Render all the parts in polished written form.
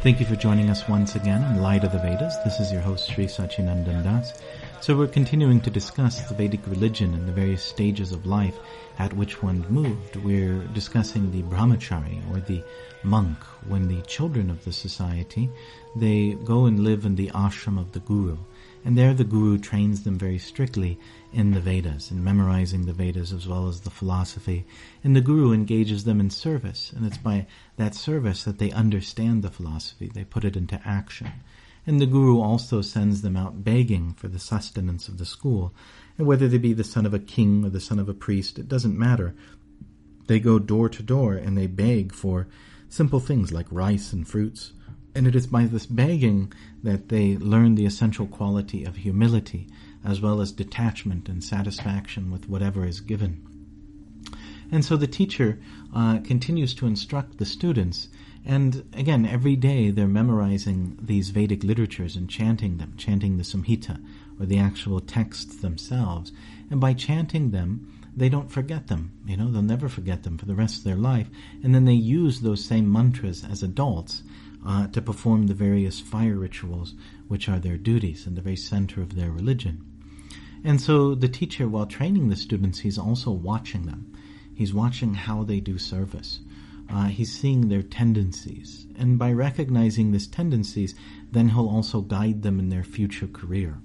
Thank you for joining us once again in Light of the Vedas. This is your host, Sri Sachinandan Das. So we're continuing to discuss the Vedic religion and the various stages of life at which one moved. We're discussing the brahmachari, or the monk, when the children of the society, they go and live in the ashram of the guru. And there the guru trains them very strictly in the Vedas, in memorizing the Vedas as well as the philosophy. And the guru engages them in service, and it's by that service that they understand the philosophy. They put it into action. And the guru also sends them out begging for the sustenance of the school. And whether they be the son of a king or the son of a priest, it doesn't matter. They go door to door and they beg for simple things like rice and fruits. And it is by this begging that they learn the essential quality of humility, as well as detachment and satisfaction with whatever is given. And so the teacher continues to instruct the students, and again, every day they're memorizing these Vedic literatures and chanting them, chanting the Samhita, or the actual texts themselves. And by chanting them, they don't forget them. They'll never forget them for the rest of their life. And then they use those same mantras as adults to perform the various fire rituals, which are their duties and the very center of their religion. And so the teacher, while training the students, he's also watching them. He's watching how they do service. He's seeing their tendencies. And by recognizing these tendencies, then he'll also guide them in their future career.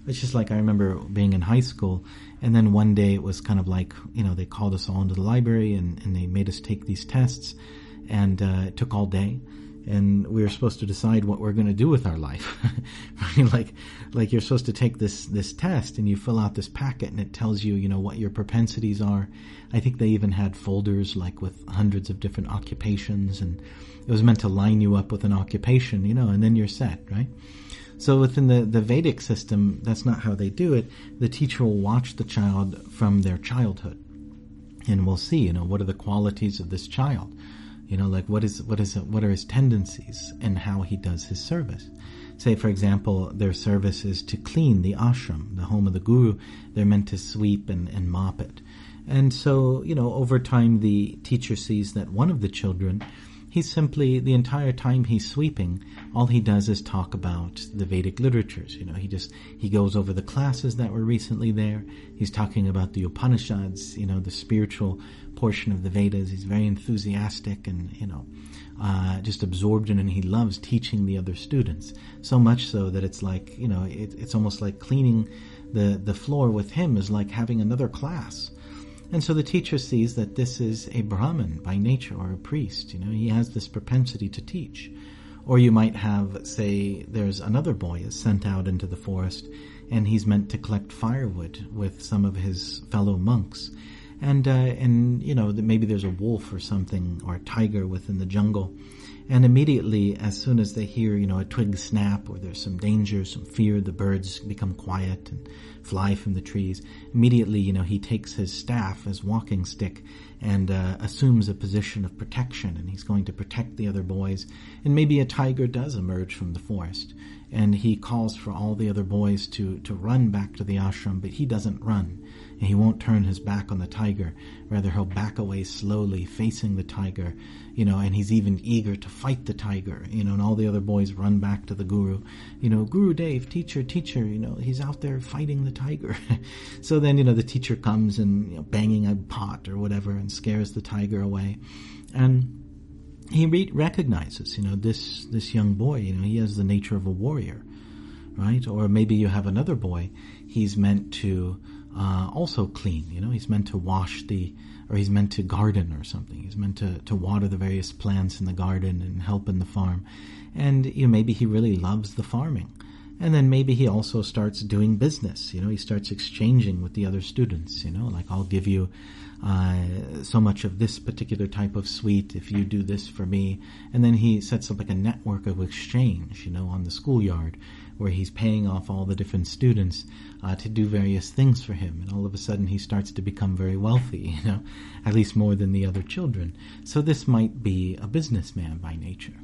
It's just like I remember being in high school, and then one day it was kind of like, they called us all into the library and they made us take these tests, and it took all day. And we were supposed to decide what we're going to do with our life. Right? Like you're supposed to take this test and you fill out this packet and it tells you, what your propensities are. I think they even had folders like with hundreds of different occupations, and it was meant to line you up with an occupation, and then you're set, right? So within the Vedic system, that's not how they do it. The teacher will watch the child from their childhood, and we'll see, what are the qualities of this child. What are his tendencies and how he does his service. Say, for example, their service is to clean the ashram, the home of the guru. They're meant to sweep and mop it. And so, over time the teacher sees that one of the children, he's simply, the entire time he's sweeping, all he does is talk about the Vedic literatures. He goes over the classes that were recently there. He's talking about the Upanishads, the spiritual portion of the Vedas. He's very enthusiastic and, just absorbed in it, and he loves teaching the other students. So much so that it's like, it's almost like cleaning the floor with him is like having another class. And so the teacher sees that this is a Brahmin by nature, or a priest. He has this propensity to teach. Or you might have, say, there's another boy is sent out into the forest, and he's meant to collect firewood with some of his fellow monks. And maybe there's a wolf or something, or a tiger within the jungle. And immediately, as soon as they hear, a twig snap, or there's some danger, some fear, the birds become quiet and fly from the trees. Immediately, he takes his staff, his walking stick, and assumes a position of protection, and he's going to protect the other boys. And maybe a tiger does emerge from the forest, and he calls for all the other boys to run back to the ashram, but he doesn't run. And he won't turn his back on the tiger. Rather, he'll back away slowly, facing the tiger, and he's even eager to fight the tiger, and all the other boys run back to the guru. Guru Dev, teacher, he's out there fighting the tiger. So then, the teacher comes and, banging a pot or whatever, and scares the tiger away. And he recognizes, this young boy, he has the nature of a warrior, right? Or maybe you have another boy, he's meant to also clean, he's meant to or he's meant to garden or something. He's meant to water the various plants in the garden and help in the farm. And maybe he really loves the farming. And then maybe he also starts doing business. He starts exchanging with the other students. Like, I'll give you so much of this particular type of sweet if you do this for me. And then he sets up like a network of exchange, on the schoolyard, where he's paying off all the different students to do various things for him. And all of a sudden he starts to become very wealthy, at least more than the other children. So this might be a businessman by nature.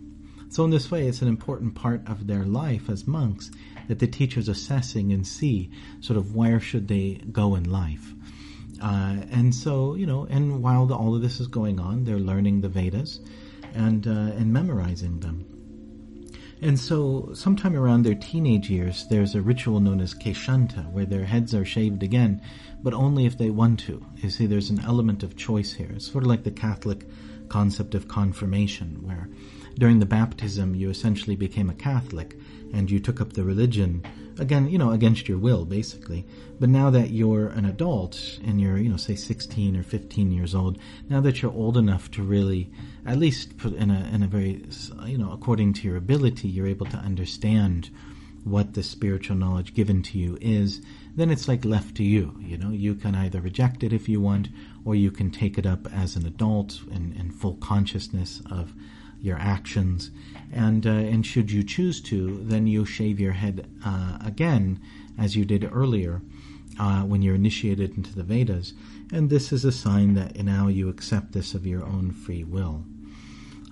So in this way, it's an important part of their life as monks that the teacher's assessing and see sort of where should they go in life. And so, and while all of this is going on, they're learning the Vedas and memorizing them. And so sometime around their teenage years, there's a ritual known as keshanta, where their heads are shaved again, but only if they want to. You see, there's an element of choice here. It's sort of like the Catholic concept of confirmation, where during the baptism you essentially became a Catholic and you took up the religion again, against your will, basically. But now that you're an adult and you're, say 16 or 15 years old, now that you're old enough to really, at least put in a very, according to your ability, you're able to understand what the spiritual knowledge given to you is, then it's like left to you. You can either reject it if you want, or you can take it up as an adult in full consciousness of your actions, and should you choose to, then you shave your head again, as you did earlier when you're initiated into the Vedas, and this is a sign that now you accept this of your own free will.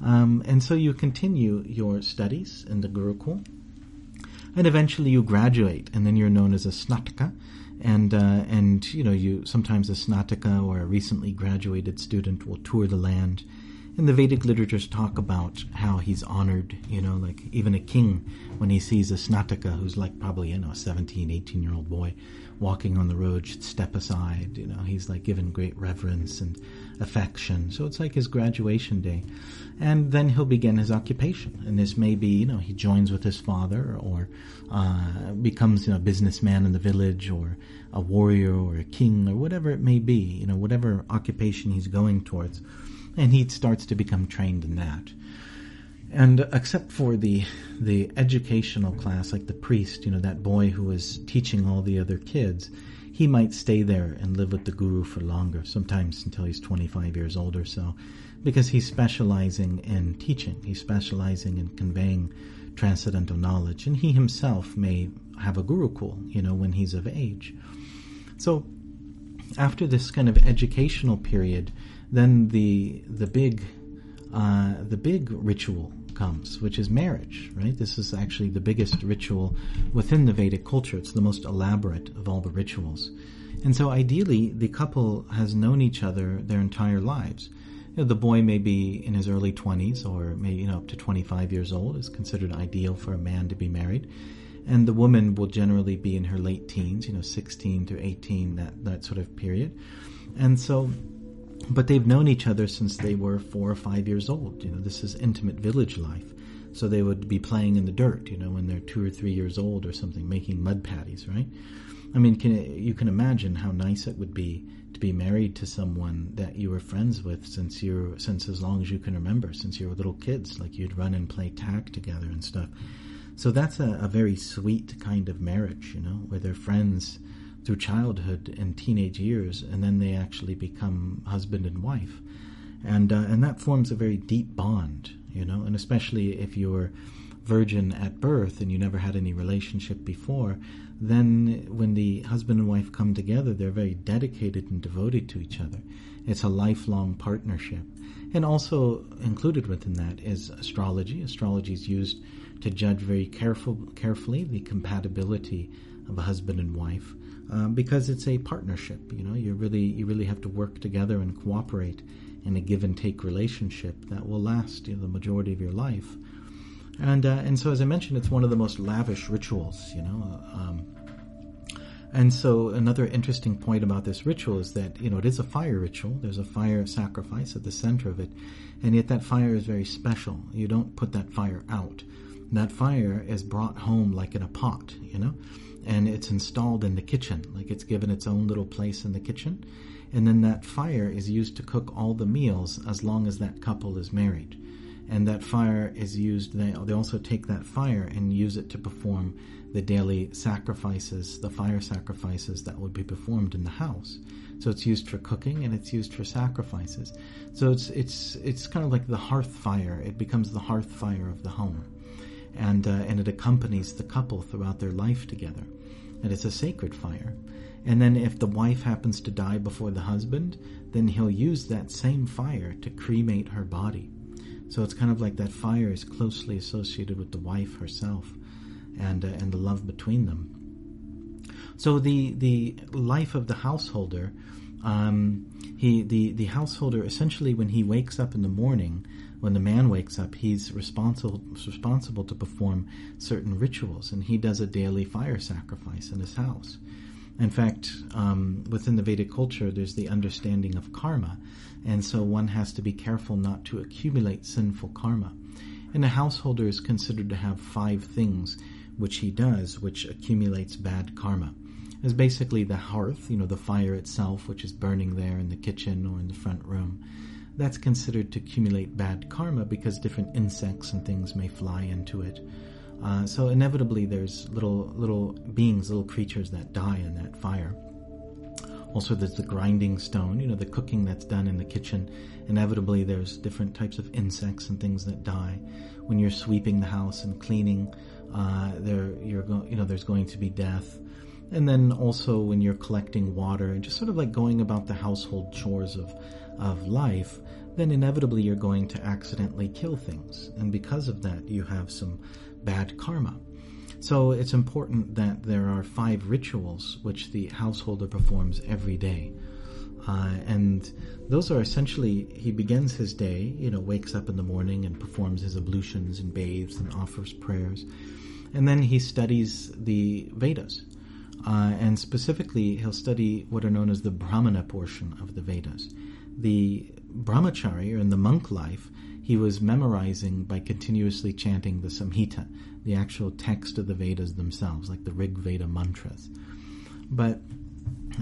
And so you continue your studies in the Gurukul, and eventually you graduate, and then you're known as a snataka, and you sometimes a snataka or a recently graduated student will tour the land. And the Vedic literatures talk about how he's honored, like even a king, when he sees a snataka who's like probably, a 17, 18-year-old boy walking on the road, should step aside, he's like given great reverence and affection. So it's like his graduation day. And then he'll begin his occupation. And this may be, he joins with his father or becomes, a businessman in the village or a warrior or a king or whatever it may be, whatever occupation he's going towards. And he starts to become trained in that. And except for the educational class, like the priest, that boy who is teaching all the other kids, he might stay there and live with the guru for longer, sometimes until he's 25 years old or so, because he's specializing in teaching. He's specializing in conveying transcendental knowledge. And he himself may have a gurukul, when he's of age. So after this kind of educational period, then the big ritual comes, which is marriage, right? This is actually the biggest ritual within the Vedic culture. It's the most elaborate of all the rituals. And so ideally, the couple has known each other their entire lives. The boy may be in his early 20s or maybe up to 25 years old is considered ideal for a man to be married. And the woman will generally be in her late teens, 16 to 18, that sort of period. And so, but they've known each other since they were 4 or 5 years old. This is intimate village life. So they would be playing in the dirt, when they're 2 or 3 years old or something, making mud patties, right? I mean, you can imagine how nice it would be to be married to someone that you were friends with since as long as you can remember, since you were little kids, like you'd run and play tag together and stuff. So that's a very sweet kind of marriage, where they're friends through childhood and teenage years, and then they actually become husband and wife. And that forms a very deep bond, and especially if you're virgin at birth and you never had any relationship before, then when the husband and wife come together, they're very dedicated and devoted to each other. It's a lifelong partnership. And also included within that is astrology. Astrology is used to judge very carefully the compatibility of a husband and wife, because it's a partnership. You really have to work together and cooperate in a give and take relationship that will last the majority of your life. And so, as I mentioned, it's one of the most lavish rituals. And so another interesting point about this ritual is that, it is a fire ritual. There's a fire sacrifice at the center of it. And yet that fire is very special. You don't put that fire out. That fire is brought home like in a pot, and it's installed in the kitchen, like it's given its own little place in the kitchen. And then that fire is used to cook all the meals as long as that couple is married. and that fire is used. They also take that fire and use it to perform the daily sacrifices, the fire sacrifices that would be performed in the house. So it's used for cooking and it's used for sacrifices. So it's kind of like the hearth fire. It becomes the hearth fire of the home, and it accompanies the couple throughout their life together. And it's a sacred fire. And then if the wife happens to die before the husband, then he'll use that same fire to cremate her body. So it's kind of like that fire is closely associated with the wife herself, and the love between them. So the life of the householder, the householder, essentially when he wakes up in the morning, when the man wakes up, he's responsible to perform certain rituals, and he does a daily fire sacrifice in his house. In fact, within the Vedic culture, there's the understanding of karma, and so one has to be careful not to accumulate sinful karma. And a householder is considered to have 5 things which he does, which accumulates bad karma. There's basically the hearth, the fire itself, which is burning there in the kitchen or in the front room. That's considered to accumulate bad karma because different insects and things may fly into it. So inevitably there's little beings, little creatures that die in that fire. Also there's the grinding stone, the cooking that's done in the kitchen. Inevitably there's different types of insects and things that die. When you're sweeping the house and cleaning, there's going to be death. And then also when you're collecting water and just sort of like going about the household chores of life, then inevitably you're going to accidentally kill things. And because of that, you have some bad karma. So it's important that there are 5 rituals which the householder performs every day. And those are essentially, he begins his day, wakes up in the morning and performs his ablutions and bathes and offers prayers. And then he studies the Vedas. And specifically, he'll study what are known as the Brahmana portion of the Vedas. The brahmachari, or in the monk life, he was memorizing by continuously chanting the Samhita, the actual text of the Vedas themselves, like the Rig Veda mantras. But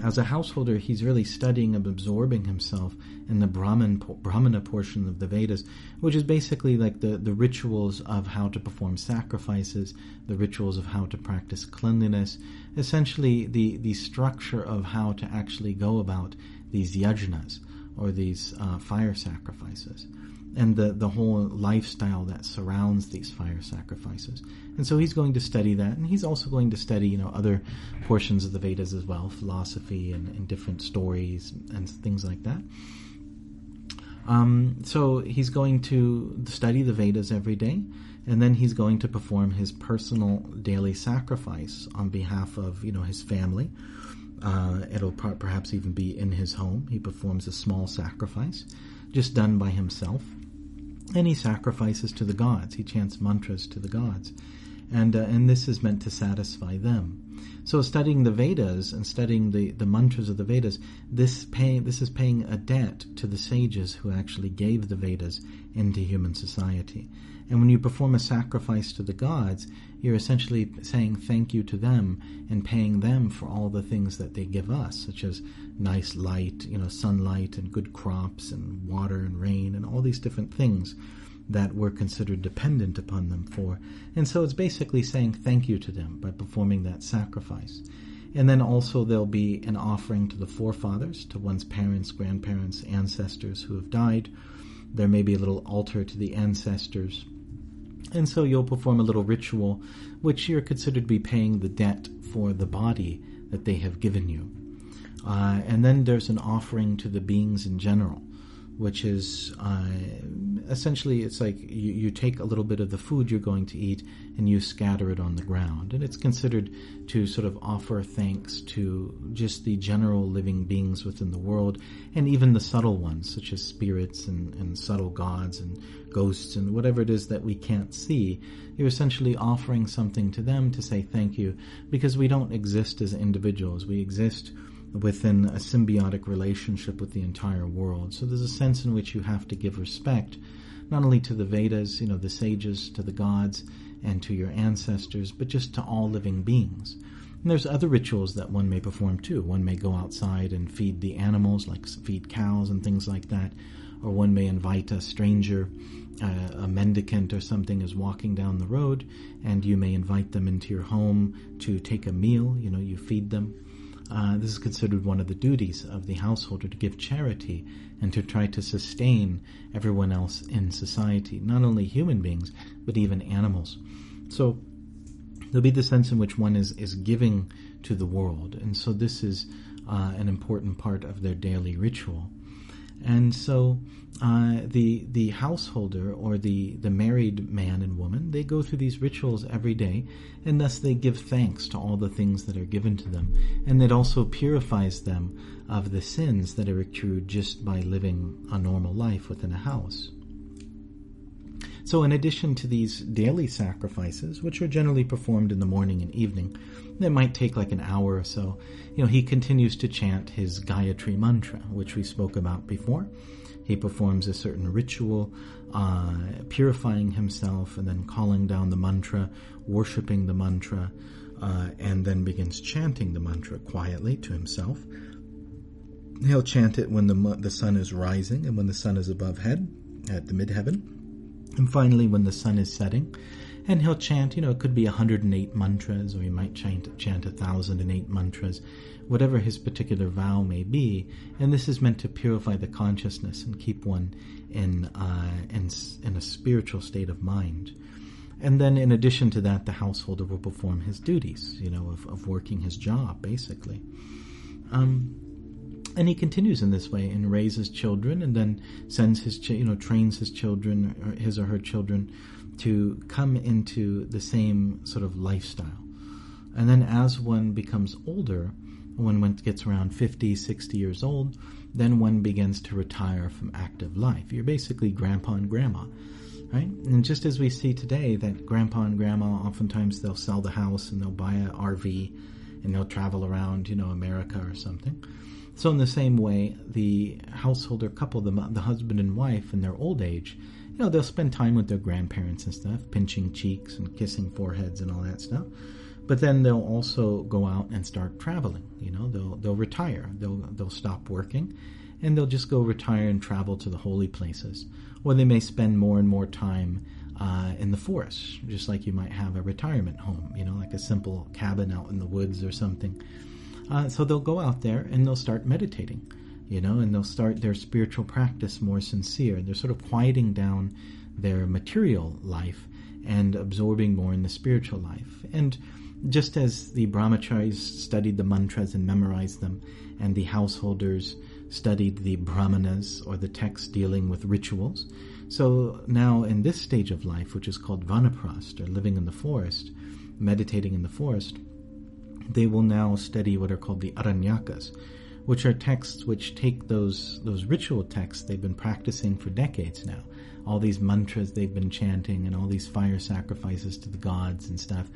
as a householder, he's really studying and absorbing himself in the Brahmana portion of the Vedas, which is basically like the rituals of how to perform sacrifices, the rituals of how to practice cleanliness, essentially the structure of how to actually go about these yajnas, or these fire sacrifices, and the whole lifestyle that surrounds these fire sacrifices. And so he's going to study that, and he's also going to study, other portions of the Vedas as well, philosophy and different stories and things like that. So he's going to study the Vedas every day, and then he's going to perform his personal daily sacrifice on behalf of, his family. It'll perhaps even be in his home. He performs a small sacrifice, just done by himself. And he sacrifices to the gods. He chants mantras to the gods. And this is meant to satisfy them. So studying the Vedas and studying the mantras of the Vedas, this is paying a debt to the sages who actually gave the Vedas into human society. And when you perform a sacrifice to the gods, you're essentially saying thank you to them and paying them for all the things that they give us, such as nice light, sunlight and good crops and water and rain and all these different things that we're considered dependent upon them for. And so it's basically saying thank you to them by performing that sacrifice. And then also there'll be an offering to the forefathers, to one's parents, grandparents, ancestors who have died. There may be a little altar to the ancestors. And so you'll perform a little ritual, which you're considered to be paying the debt for the body that they have given you. And then there's an offering to the beings in general, which is essentially, it's like you take a little bit of the food you're going to eat and you scatter it on the ground. And it's considered to sort of offer thanks to just the general living beings within the world, and even the subtle ones, such as spirits and subtle gods and ghosts and whatever it is that we can't see. You're essentially offering something to them to say thank you, because we don't exist as individuals. We exist within a symbiotic relationship with the entire world. So there's a sense in which you have to give respect, not only to the Vedas, the sages, to the gods, and to your ancestors, but just to all living beings. And there's other rituals that one may perform too. One may go outside and feed the animals, like feed cows and things like that, or one may invite a stranger, a mendicant or something is walking down the road, and you may invite them into your home to take a meal. You feed them. This is considered one of the duties of the householder, to give charity and to try to sustain everyone else in society, not only human beings, but even animals. So there'll be the sense in which one is giving to the world. And so this is an important part of their daily ritual. And so the householder, or the married man and woman, they go through these rituals every day, and thus they give thanks to all the things that are given to them. And it also purifies them of the sins that are accrued just by living a normal life within a house. So in addition to these daily sacrifices, which are generally performed in the morning and evening, it might take like an hour or so, he continues to chant his Gayatri mantra, which we spoke about before. He performs a certain ritual, purifying himself and then calling down the mantra, worshipping the mantra, and then begins chanting the mantra quietly to himself. He'll chant it when the sun is rising and when the sun is above head at the midheaven. And finally, when the sun is setting, and he'll chant, it could be 108 mantras, or he might chant 1,008 mantras, whatever his particular vow may be. And this is meant to purify the consciousness and keep one in a spiritual state of mind. And then in addition to that, the householder will perform his duties, of working his job, basically. And he continues in this way and raises children, and then sends trains his children, or his or her children, to come into the same sort of lifestyle. And then as one becomes older, when one gets around 50, 60 years old, then one begins to retire from active life. You're basically grandpa and grandma, right? And just as we see today that grandpa and grandma, oftentimes they'll sell the house and they'll buy an RV and they'll travel around, America or something. So in the same way, the householder couple, the husband and wife, in their old age, they'll spend time with their grandparents and stuff, pinching cheeks and kissing foreheads and all that stuff. But then they'll also go out and start traveling. They'll retire. They'll stop working, and they'll just go retire and travel to the holy places. Or they may spend more and more time in the forest, just like you might have a retirement home, like a simple cabin out in the woods or something. So they'll go out there and they'll start meditating, and they'll start their spiritual practice more sincere. They're sort of quieting down their material life and absorbing more in the spiritual life. And just as the brahmacharis studied the mantras and memorized them, and the householders studied the brahmanas, or the texts dealing with rituals, so now in this stage of life, which is called vanaprast, or living in the forest, meditating in the forest, they will now study what are called the aranyakas, which are texts which take those ritual texts they've been practicing for decades now, all these mantras they've been chanting and all these fire sacrifices to the gods and stuff,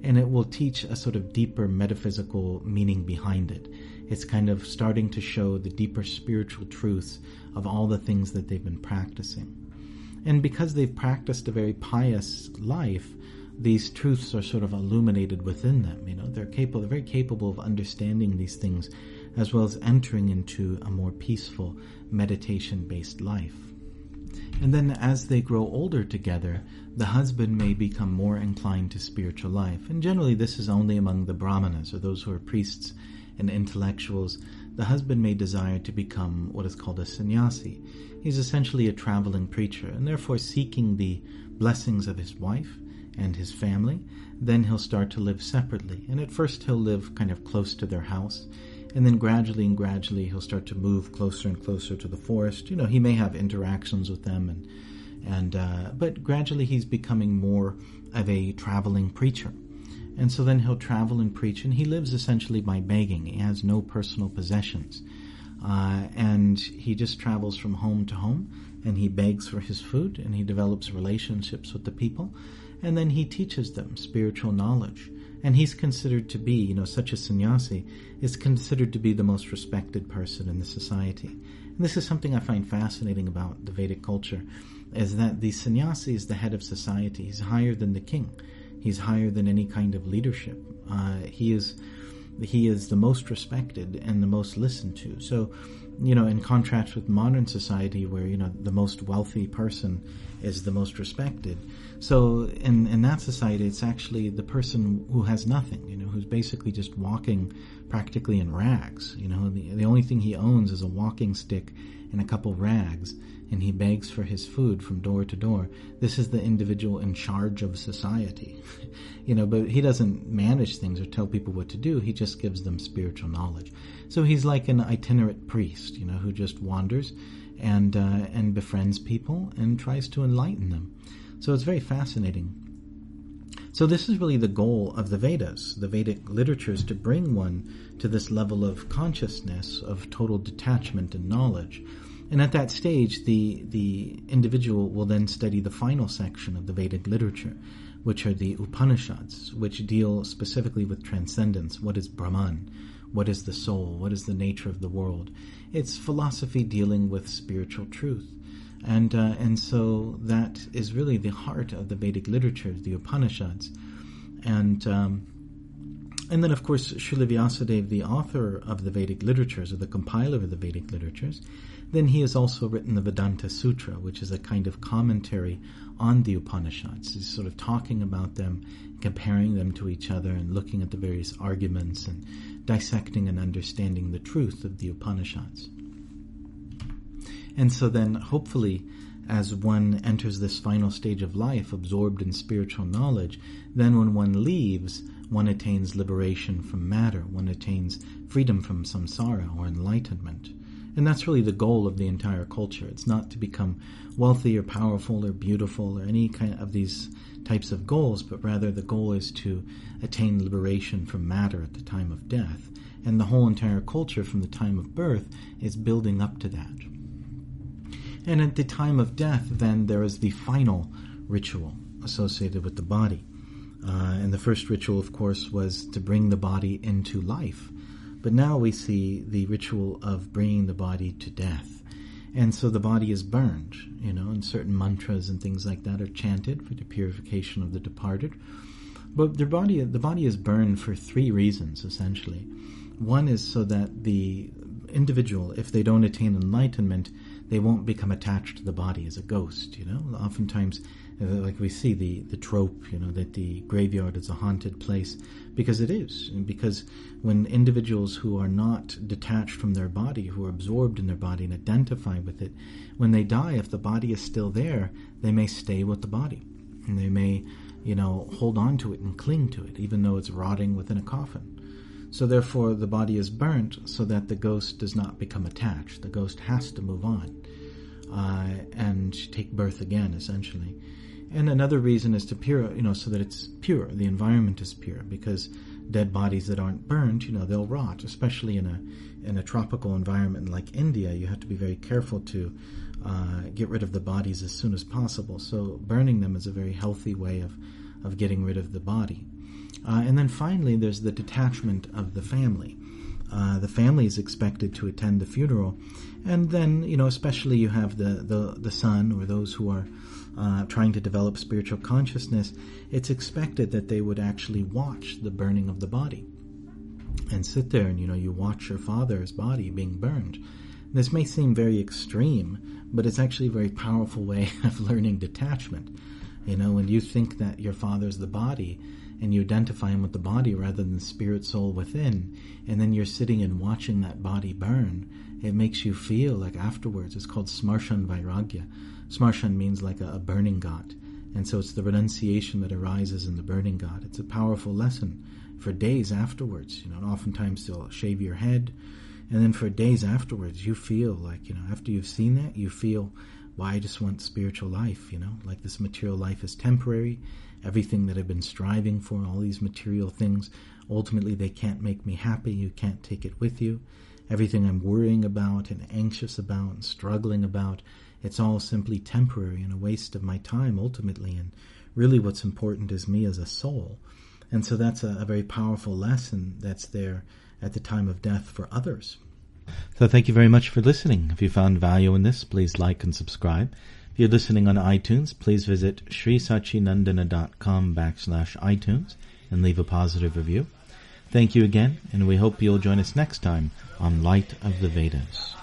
and it will teach a sort of deeper metaphysical meaning behind it. It's kind of starting to show the deeper spiritual truths of all the things that they've been practicing. And because they've practiced a very pious life, these truths are sort of illuminated within them. They're very capable of understanding these things, as well as entering into a more peaceful, meditation-based life. And then as they grow older together, the husband may become more inclined to spiritual life. And generally this is only among the brahmanas, or those who are priests and intellectuals. The husband may desire to become what is called a sannyasi. He's essentially a traveling preacher, and therefore seeking the blessings of his wife and his family. Then he'll start to live separately. And at first he'll live kind of close to their house, and then gradually he'll start to move closer and closer to the forest. He may have interactions with them, but gradually he's becoming more of a traveling preacher. And so then he'll travel and preach, and he lives essentially by begging. He has no personal possessions. And he just travels from home to home, and he begs for his food, and he develops relationships with the people, and then he teaches them spiritual knowledge. And he's considered to be, such a sannyasi is considered to be the most respected person in the society. And this is something I find fascinating about the Vedic culture, is that the sannyasi is the head of society. He's higher than the king. He's higher than any kind of leadership. He is the most respected and the most listened to. So in contrast with modern society where, the most wealthy person is the most respected. So in that society, it's actually the person who has nothing, who's basically just walking practically in rags. The only thing he owns is a walking stick and a couple rags, and he begs for his food from door to door. This is the individual in charge of society. But he doesn't manage things or tell people what to do. He just gives them spiritual knowledge. So he's like an itinerant priest, who just wanders and befriends people and tries to enlighten them. So it's very fascinating. So this is really the goal of the Vedas, the Vedic literatures, to bring one to this level of consciousness, of total detachment and knowledge. And at that stage, the individual will then study the final section of the Vedic literature, which are the Upanishads, which deal specifically with transcendence. What is Brahman? What is the soul? What is the nature of the world? It's philosophy dealing with spiritual truth. And so that is really the heart of the Vedic literature, the Upanishads. And then, of course, Srila Vyasadeva, the author of the Vedic literatures, or the compiler of the Vedic literatures, then he has also written the Vedanta Sutra, which is a kind of commentary on the Upanishads. He's sort of talking about them, comparing them to each other, and looking at the various arguments, and dissecting and understanding the truth of the Upanishads. And so then, hopefully, as one enters this final stage of life, absorbed in spiritual knowledge, then when one leaves, one attains liberation from matter, one attains freedom from samsara, or enlightenment. And that's really the goal of the entire culture. It's not to become wealthy or powerful or beautiful or any kind of these types of goals, but rather the goal is to attain liberation from matter at the time of death. And the whole entire culture from the time of birth is building up to that. And at the time of death, then, there is the final ritual associated with the body. And the first ritual, of course, was to bring the body into life. But now we see the ritual of bringing the body to death. And so the body is burned, and certain mantras and things like that are chanted for the purification of the departed. But the body is burned for three reasons, essentially. One is so that the individual, if they don't attain enlightenment, they won't become attached to the body as a ghost, Oftentimes, like we see the trope, that the graveyard is a haunted place, because it is. And because when individuals who are not detached from their body, who are absorbed in their body and identify with it, when they die, if the body is still there, they may stay with the body. And they may, hold on to it and cling to it, even though it's rotting within a coffin. So therefore, the body is burnt so that the ghost does not become attached. The ghost has to move on and take birth again, essentially. And another reason is to so that it's pure. The environment is pure, because dead bodies that aren't burned, they'll rot. Especially in a tropical environment like India, you have to be very careful to get rid of the bodies as soon as possible. So burning them is a very healthy way of getting rid of the body. And then finally, there's the detachment of the family. The family is expected to attend the funeral, and then especially you have the son, or those who are trying to develop spiritual consciousness. It's expected that they would actually watch the burning of the body and sit there and you watch your father's body being burned. This may seem very extreme, but it's actually a very powerful way of learning detachment. When you think that your father's the body, and you identify him with the body rather than the spirit soul within, and then you're sitting and watching that body burn, it makes you feel like afterwards. It's called smarshan vairagya. Smarshan means like a burning god, and so it's the renunciation that arises in the burning god. It's a powerful lesson for days afterwards. Oftentimes they'll shave your head, and then for days afterwards you feel like, after you've seen that, you feel, well, I just want spiritual life, like this material life is temporary. Everything that I've been striving for, all these material things, ultimately they can't make me happy. You can't take it with you. Everything I'm worrying about and anxious about and struggling about, it's all simply temporary and a waste of my time ultimately. And really what's important is me as a soul. And so that's a very powerful lesson that's there at the time of death for others. So thank you very much for listening. If you found value in this, please like and subscribe. If you're listening on iTunes, please visit srisachinandana.com/iTunes and leave a positive review. Thank you again, and we hope you'll join us next time on Light of the Vedas.